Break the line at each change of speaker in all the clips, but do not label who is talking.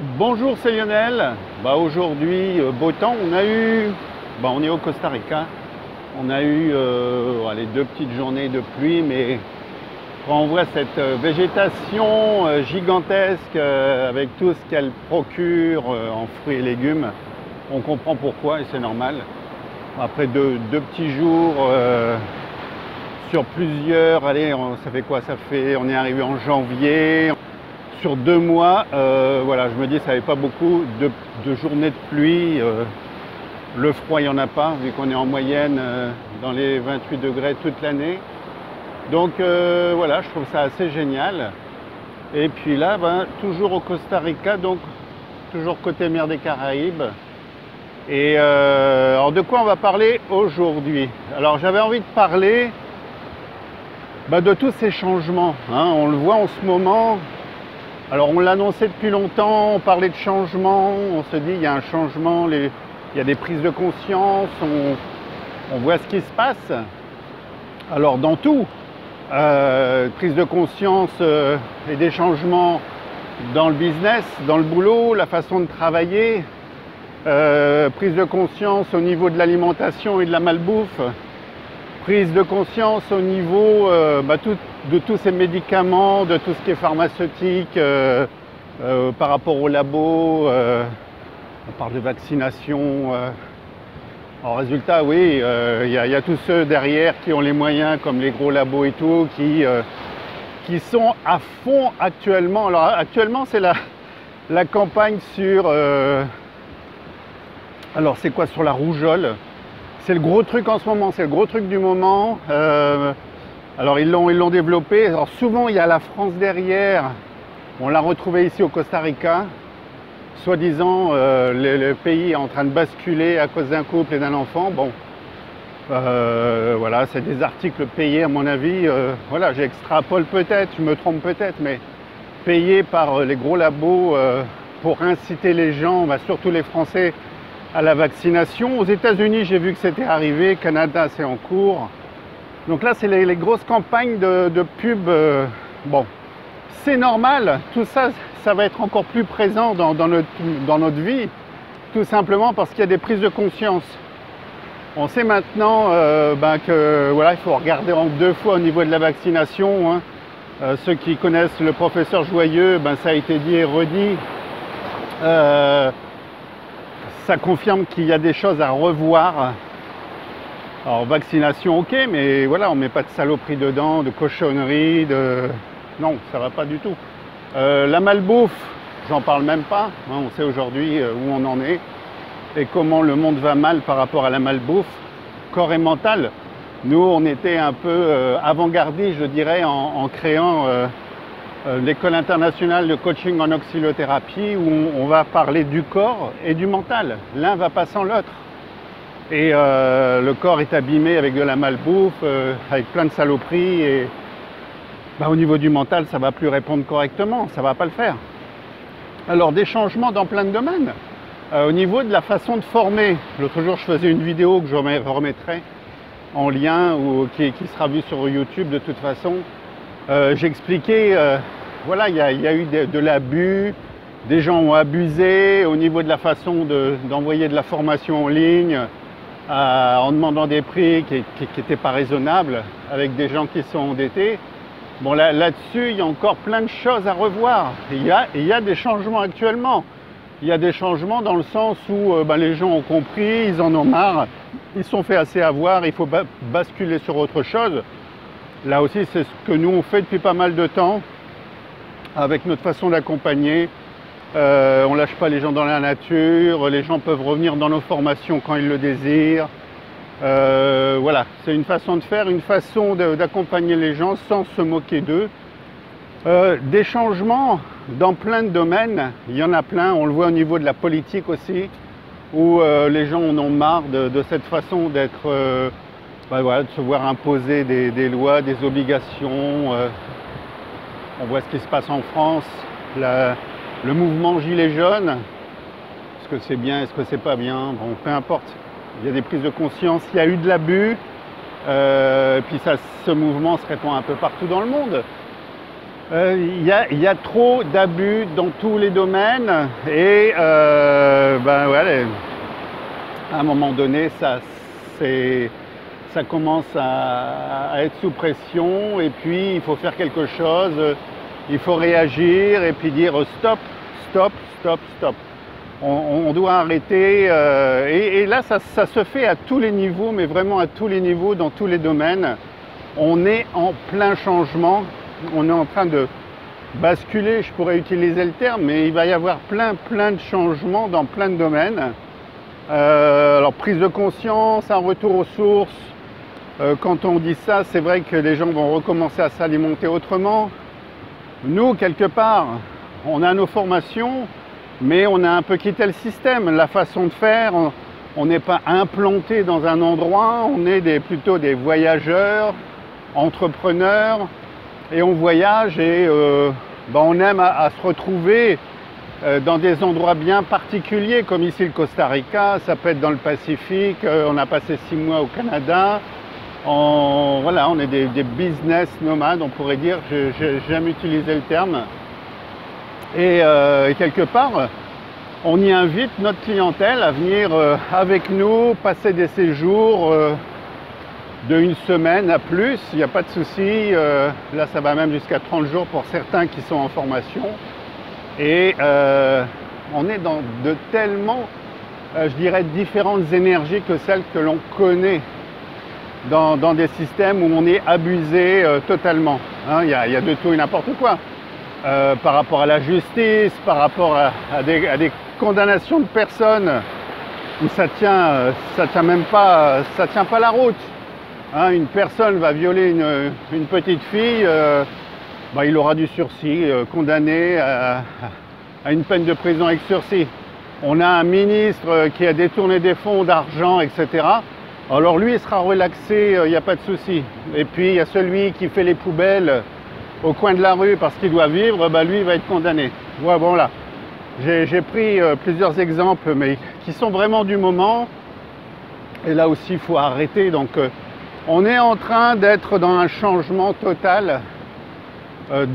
Bonjour, c'est Lionel. Aujourd'hui, beau temps. On est au Costa Rica. On a eu allez, 2 petites journées de pluie, mais quand on voit cette végétation gigantesque avec tout ce qu'elle procure en fruits et légumes, on comprend pourquoi et c'est normal. Après deux petits jours sur plusieurs, allez, ça fait quoi? On est arrivé en janvier. Sur 2 mois, voilà, je me dis ça n'avait pas beaucoup de journées de pluie. Le froid, il n'y en a pas, vu qu'on est en moyenne dans les 28 degrés toute l'année. Donc voilà, je trouve ça assez génial. Et puis là, toujours au Costa Rica, donc toujours côté mer des Caraïbes. Et alors de quoi on va parler aujourd'hui? Alors j'avais envie de parler de tous ces changements, hein. On le voit en ce moment. Alors on l'annonçait depuis longtemps, on parlait de changement, on se dit il y a un changement, il y a des prises de conscience, on voit ce qui se passe. Alors dans tout, prise de conscience et des changements dans le business, dans le boulot, la façon de travailler, prise de conscience au niveau de l'alimentation et de la malbouffe, prise de conscience au niveau de tous ces médicaments, de tout ce qui est pharmaceutique par rapport au labo, on parle de vaccination. En résultat, oui, il y a tous ceux derrière qui ont les moyens, comme les gros labos et tout, qui sont à fond actuellement. Alors actuellement, c'est la campagne sur... alors c'est quoi? Sur la rougeole. C'est le gros truc en ce moment, c'est le gros truc du moment. Alors ils l'ont développé. Alors souvent il y a la France derrière. On l'a retrouvé ici au Costa Rica. Soi-disant le pays est en train de basculer à cause d'un couple et d'un enfant. Bon, voilà, c'est des articles payés à mon avis. Voilà, j'extrapole peut-être, je me trompe peut-être, mais payés par les gros labos pour inciter les gens, surtout les Français, à la vaccination. Aux États-Unis, j'ai vu que c'était arrivé. Canada, c'est en cours. Donc là, c'est les grosses campagnes de pub. Bon, c'est normal. Tout ça, ça va être encore plus présent dans notre vie, tout simplement parce qu'il y a des prises de conscience. On sait maintenant que voilà, il faut regarder en 2 fois au niveau de la vaccination. Hein. Ceux qui connaissent le professeur Joyeux, ça a été dit et redit. Ça confirme qu'il y a des choses à revoir. Alors vaccination, ok, mais voilà, on ne met pas de saloperie dedans, de cochonnerie, non, ça va pas du tout. La malbouffe, j'en parle même pas. Hein, on sait aujourd'hui où on en est et comment le monde va mal par rapport à la malbouffe, corps et mental. Nous, on était un peu avant-gardistes, je dirais, en créant l'école internationale de coaching en oscillothérapie où on va parler du corps et du mental. L'un va pas sans l'autre. Et le corps est abîmé avec de la malbouffe, avec plein de saloperies. Et au niveau du mental, ça ne va plus répondre correctement, ça ne va pas le faire. Alors des changements dans plein de domaines. Au niveau de la façon de former, l'autre jour je faisais une vidéo que je remettrai en lien ou qui sera vue sur YouTube de toute façon. J'expliquais, voilà, il y a eu de l'abus, des gens ont abusé au niveau de la façon d'envoyer de la formation en ligne en demandant des prix qui n'étaient pas raisonnables avec des gens qui sont endettés. Bon, là-dessus, il y a encore plein de choses à revoir. Il y a des changements actuellement. Il y a des changements dans le sens où les gens ont compris, ils en ont marre, ils se sont fait assez avoir, il faut basculer sur autre chose. Là aussi, c'est ce que nous on fait depuis pas mal de temps avec notre façon d'accompagner. On ne lâche pas les gens dans la nature, les gens peuvent revenir dans nos formations quand ils le désirent. Voilà, c'est une façon de faire, une façon d'accompagner les gens sans se moquer d'eux. Des changements dans plein de domaines, il y en a plein, on le voit au niveau de la politique aussi, où les gens en ont marre de cette façon d'être... voilà, de se voir imposer des lois, des obligations. On voit ce qui se passe en France, le mouvement Gilets jaunes. Est-ce que c'est bien, est-ce que c'est pas bien? Bon, peu importe. Il y a des prises de conscience, il y a eu de l'abus. Puis ce mouvement se répand un peu partout dans le monde. Il y a trop d'abus dans tous les domaines et ouais, à un moment donné, ça commence à être sous pression et puis il faut faire quelque chose, il faut réagir et puis dire stop, stop, stop, stop. On doit arrêter et là ça se fait à tous les niveaux, mais vraiment à tous les niveaux, dans tous les domaines. On est en plein changement, on est en train de basculer, je pourrais utiliser le terme, mais il va y avoir plein de changements dans plein de domaines. Alors prise de conscience, un retour aux sources. Quand on dit ça, c'est vrai que les gens vont recommencer à s'alimenter autrement. Nous, quelque part, on a nos formations, mais on a un peu quitté le système, la façon de faire. On n'est pas implanté dans un endroit, on est plutôt des voyageurs, entrepreneurs, et on voyage et on aime à se retrouver dans des endroits bien particuliers, comme ici le Costa Rica, ça peut être dans le Pacifique, on a passé 6 mois au Canada. Voilà, on est des business nomades, on pourrait dire, j'aime utiliser le terme. Et quelque part, on y invite notre clientèle à venir avec nous, passer des séjours de 1 semaine à plus, il n'y a pas de souci. Là, ça va même jusqu'à 30 jours pour certains qui sont en formation. Et on est dans de tellement, je dirais, différentes énergies que celles que l'on connaît. Dans des systèmes où on est abusé totalement. Hein, y a de tout et n'importe quoi. Par rapport à la justice, par rapport à des condamnations de personnes où ça tient même pas, ça tient pas la route. Hein, une personne va violer une petite fille, il aura du sursis, condamné à une peine de prison avec sursis. On a un ministre qui a détourné des fonds d'argent, etc. Alors lui, il sera relaxé, il n'y a pas de souci. Et puis, il y a celui qui fait les poubelles au coin de la rue parce qu'il doit vivre, lui, il va être condamné. Ouais, bon là, j'ai pris plusieurs exemples, mais qui sont vraiment du moment. Et là aussi, il faut arrêter. Donc, on est en train d'être dans un changement total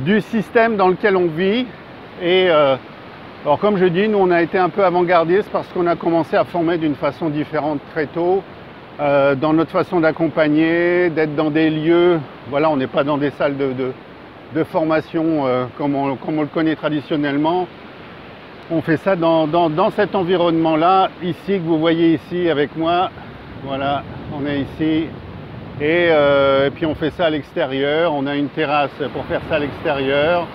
du système dans lequel on vit. Et alors, comme je dis, nous, on a été un peu avant-gardistes parce qu'on a commencé à former d'une façon différente très tôt. Dans notre façon d'accompagner, d'être dans des lieux, voilà, on n'est pas dans des salles de formation comme on le connaît traditionnellement. On fait ça dans cet environnement-là, ici, que vous voyez ici avec moi. Voilà, on est ici. Et puis on fait ça à l'extérieur, on a une terrasse pour faire ça à l'extérieur.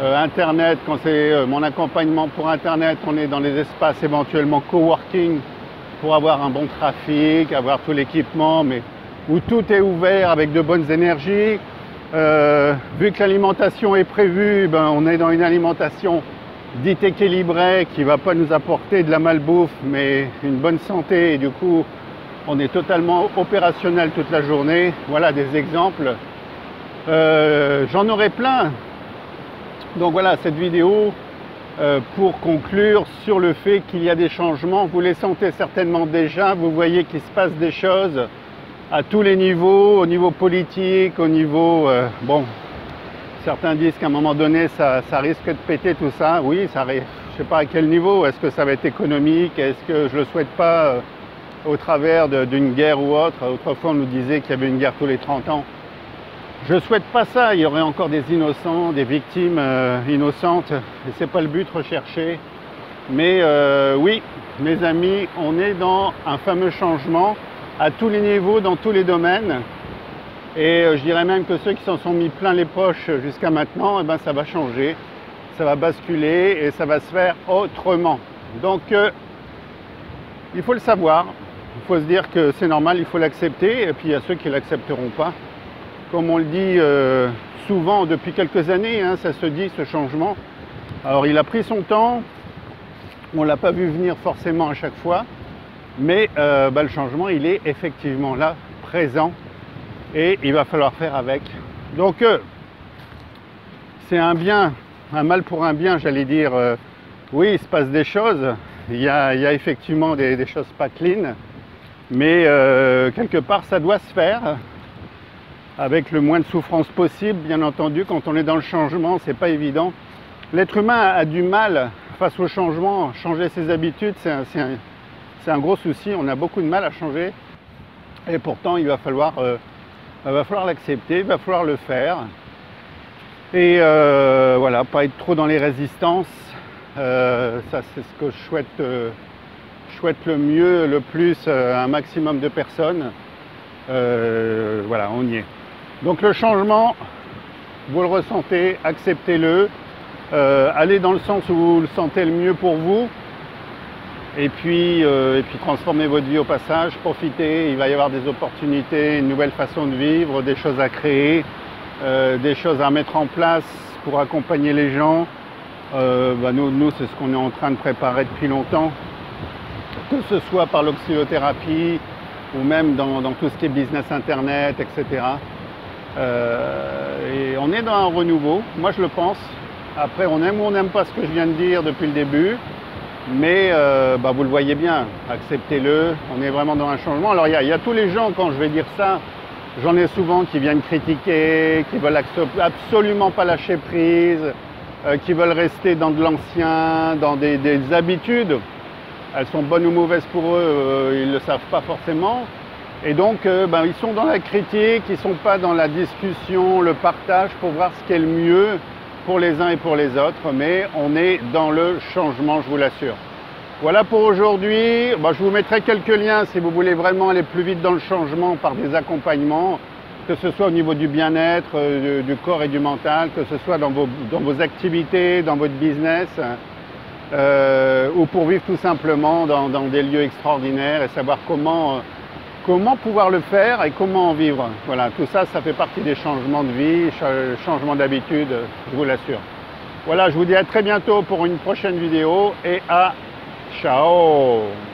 Internet, quand c'est mon accompagnement pour Internet, on est dans les espaces éventuellement coworking, pour avoir un bon trafic, avoir tout l'équipement, mais où tout est ouvert avec de bonnes énergies. Vu que l'alimentation est prévue, on est dans une alimentation dite équilibrée qui ne va pas nous apporter de la malbouffe, mais une bonne santé. Et du coup, on est totalement opérationnel toute la journée. Voilà des exemples. J'en aurai plein. Donc voilà, cette vidéo, pour conclure sur le fait qu'il y a des changements, vous les sentez certainement déjà, vous voyez qu'il se passe des choses à tous les niveaux, au niveau politique, au niveau... certains disent qu'à un moment donné, ça risque de péter tout ça. Oui, ça arrive. Je ne sais pas à quel niveau, est-ce que ça va être économique, est-ce que je ne le souhaite pas au travers d'une guerre ou autre. Autrefois, on nous disait qu'il y avait une guerre tous les 30 ans. Je ne souhaite pas ça, il y aurait encore des innocents, des victimes innocentes, et ce n'est pas le but recherché. Mais oui, mes amis, on est dans un fameux changement à tous les niveaux, dans tous les domaines. Et je dirais même que ceux qui s'en sont mis plein les poches jusqu'à maintenant, ça va changer, ça va basculer et ça va se faire autrement. Donc il faut le savoir, il faut se dire que c'est normal, il faut l'accepter, et puis il y a ceux qui ne l'accepteront pas. Comme on le dit souvent depuis quelques années, hein, ça se dit, ce changement. Alors il a pris son temps, on ne l'a pas vu venir forcément à chaque fois, mais le changement, il est effectivement là, présent, et il va falloir faire avec. Donc c'est un bien, un mal pour un bien, j'allais dire. Oui, il se passe des choses, il y a effectivement des choses pas clean, mais quelque part ça doit se faire. avec le moins de souffrance possible. Bien entendu, quand on est dans le changement, c'est pas évident. L'être humain a du mal face au changement. Changer ses habitudes, c'est un gros souci. On a beaucoup de mal à changer. Et pourtant, il va falloir l'accepter, il va falloir le faire. Et voilà, pas être trop dans les résistances. Ça, c'est ce que je souhaite le mieux, le plus à un maximum de personnes. Voilà, on y est. Donc le changement, vous le ressentez, acceptez-le. Allez dans le sens où vous le sentez le mieux pour vous. Et puis transformez votre vie au passage, profitez, il va y avoir des opportunités, une nouvelle façon de vivre, des choses à créer, des choses à mettre en place pour accompagner les gens. Nous c'est ce qu'on est en train de préparer depuis longtemps, que ce soit par l'oscillothérapie ou même dans tout ce qui est business internet, etc. Et on est dans un renouveau, moi je le pense. Après on aime ou on n'aime pas ce que je viens de dire depuis le début, mais vous le voyez bien, acceptez-le, on est vraiment dans un changement. Alors il y a tous les gens, quand je vais dire ça, j'en ai souvent qui viennent critiquer, qui veulent absolument pas lâcher prise, qui veulent rester dans de l'ancien, dans des habitudes. Elles sont bonnes ou mauvaises pour eux, ils ne le savent pas forcément. Et donc ils sont dans la critique, ils ne sont pas dans la discussion, le partage pour voir ce qui est le mieux pour les uns et pour les autres, mais on est dans le changement, je vous l'assure. Voilà pour aujourd'hui. Je vous mettrai quelques liens si vous voulez vraiment aller plus vite dans le changement par des accompagnements, que ce soit au niveau du bien-être, du corps et du mental, que ce soit dans vos activités, dans votre business, ou pour vivre tout simplement dans des lieux extraordinaires et savoir comment pouvoir le faire et comment en vivre. Voilà, tout ça, ça fait partie des changements de vie, changements d'habitude, je vous l'assure. Voilà, je vous dis à très bientôt pour une prochaine vidéo et à ciao!